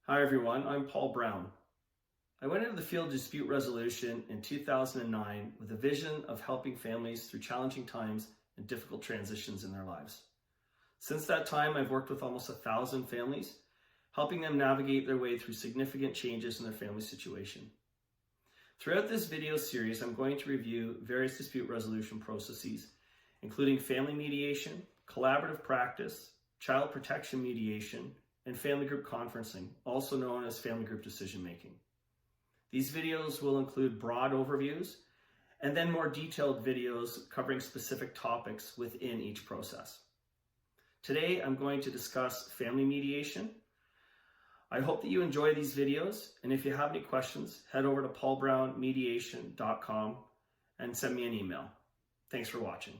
Hi everyone, I'm Paul Brown. I went into the field of dispute resolution in 2009 with a vision of helping families through challenging times and difficult transitions in their lives. Since that time, I've worked with almost 1,000 families, helping them navigate their way through significant changes in their family situation. Throughout this video series, I'm going to review various dispute resolution processes, including family mediation, collaborative practice, child protection mediation, and family group conferencing, also known as family group decision making. These videos will include broad overviews and then more detailed videos covering specific topics within each process. Today, I'm going to discuss family mediation. I hope that you enjoy these videos, and if you have any questions, head over to paulbrownmediation.com and send me an email. Thanks for watching.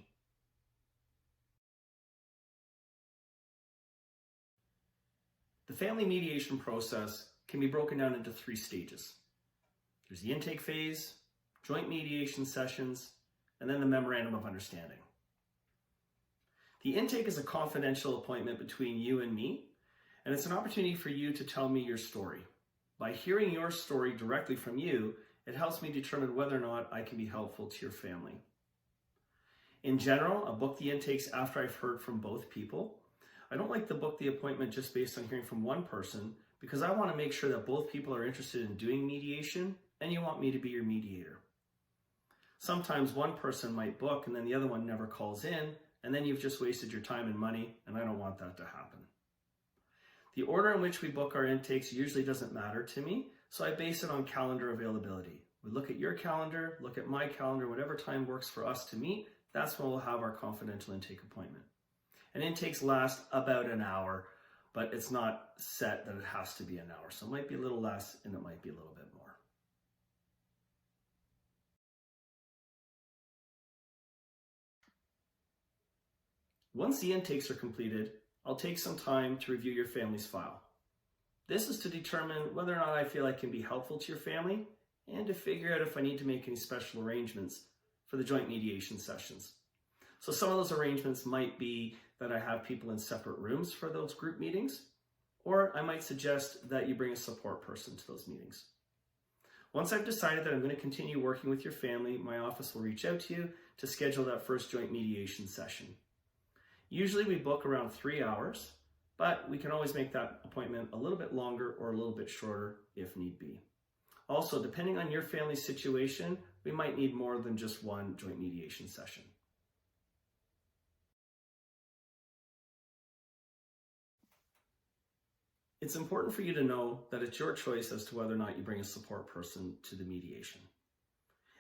The family mediation process can be broken down into 3 stages. There's the intake phase, joint mediation sessions, and then the memorandum of understanding. The intake is a confidential appointment between you and me, and it's an opportunity for you to tell me your story. By hearing your story directly from you, it helps me determine whether or not I can be helpful to your family. In general, I'll book the intakes after I've heard from both people. I don't like to book the appointment just based on hearing from one person because I want to make sure that both people are interested in doing mediation and you want me to be your mediator. Sometimes one person might book and then the other one never calls in, and then you've just wasted your time and money, and I don't want that to happen. The order in which we book our intakes usually doesn't matter to me, so I base it on calendar availability. We look at your calendar, look at my calendar, whatever time works for us to meet, that's when we'll have our confidential intake appointment. And intakes last about an hour, but it's not set that it has to be an hour. So it might be a little less and it might be a little bit more. Once the intakes are completed, I'll take some time to review your family's file. This is to determine whether or not I feel I can be helpful to your family and to figure out if I need to make any special arrangements for the joint mediation sessions. So some of those arrangements might be that I have people in separate rooms for those group meetings, or I might suggest that you bring a support person to those meetings. Once I've decided that I'm going to continue working with your family, my office will reach out to you to schedule that first joint mediation session. Usually we book around 3 hours, but we can always make that appointment a little bit longer or a little bit shorter if need be. Also, depending on your family's situation, we might need more than just one joint mediation session. It's important for you to know that it's your choice as to whether or not you bring a support person to the mediation.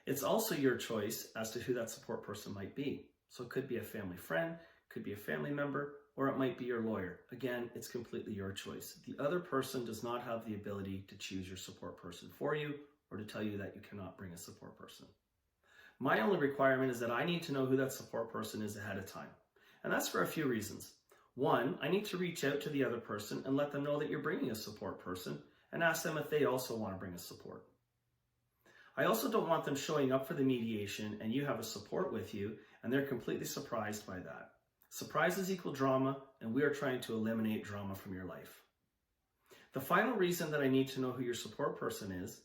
It's also your choice as to who that support person might be. So it could be a family friend, could be a family member, or it might be your lawyer. Again, it's completely your choice. The other person does not have the ability to choose your support person for you or to tell you that you cannot bring a support person. My only requirement is that I need to know who that support person is ahead of time. And that's for a few reasons. One, I need to reach out to the other person and let them know that you're bringing a support person and ask them if they also want to bring a support. I also don't want them showing up for the mediation and you have a support with you and they're completely surprised by that. Surprises equal drama, and we are trying to eliminate drama from your life. The final reason that I need to know who your support person is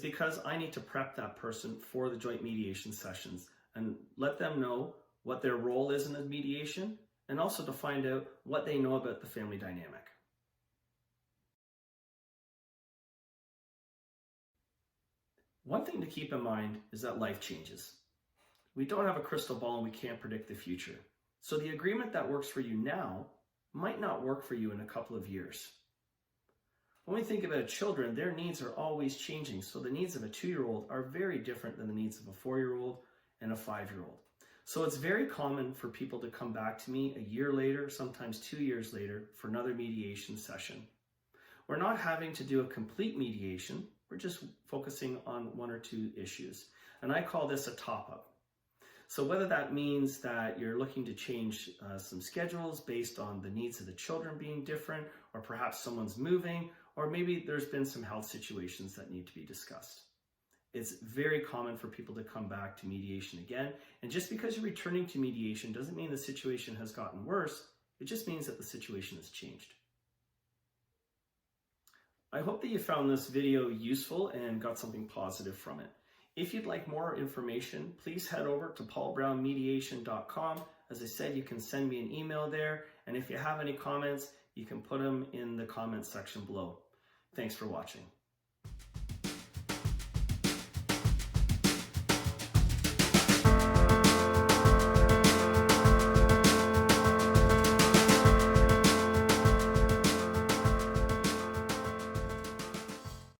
because I need to prep that person for the joint mediation sessions and let them know what their role is in the mediation and also to find out what they know about the family dynamic. One thing to keep in mind is that life changes. We don't have a crystal ball and we can't predict the future. So the agreement that works for you now might not work for you in a couple of years. When we think about children, their needs are always changing. So the needs of a 2-year-old are very different than the needs of a 4-year-old and a 5-year-old. So it's very common for people to come back to me a year later, sometimes 2 years later, for another mediation session. We're not having to do a complete mediation. We're just focusing on 1 or 2 issues. And I call this a top-up. So whether that means that you're looking to change some schedules based on the needs of the children being different, or perhaps someone's moving, or maybe there's been some health situations that need to be discussed. It's very common for people to come back to mediation again. And just because you're returning to mediation doesn't mean the situation has gotten worse. It just means that the situation has changed. I hope that you found this video useful and got something positive from it. If you'd like more information, please head over to paulbrownmediation.com. As I said, you can send me an email there, and if you have any comments, you can put them in the comments section below. Thanks for watching.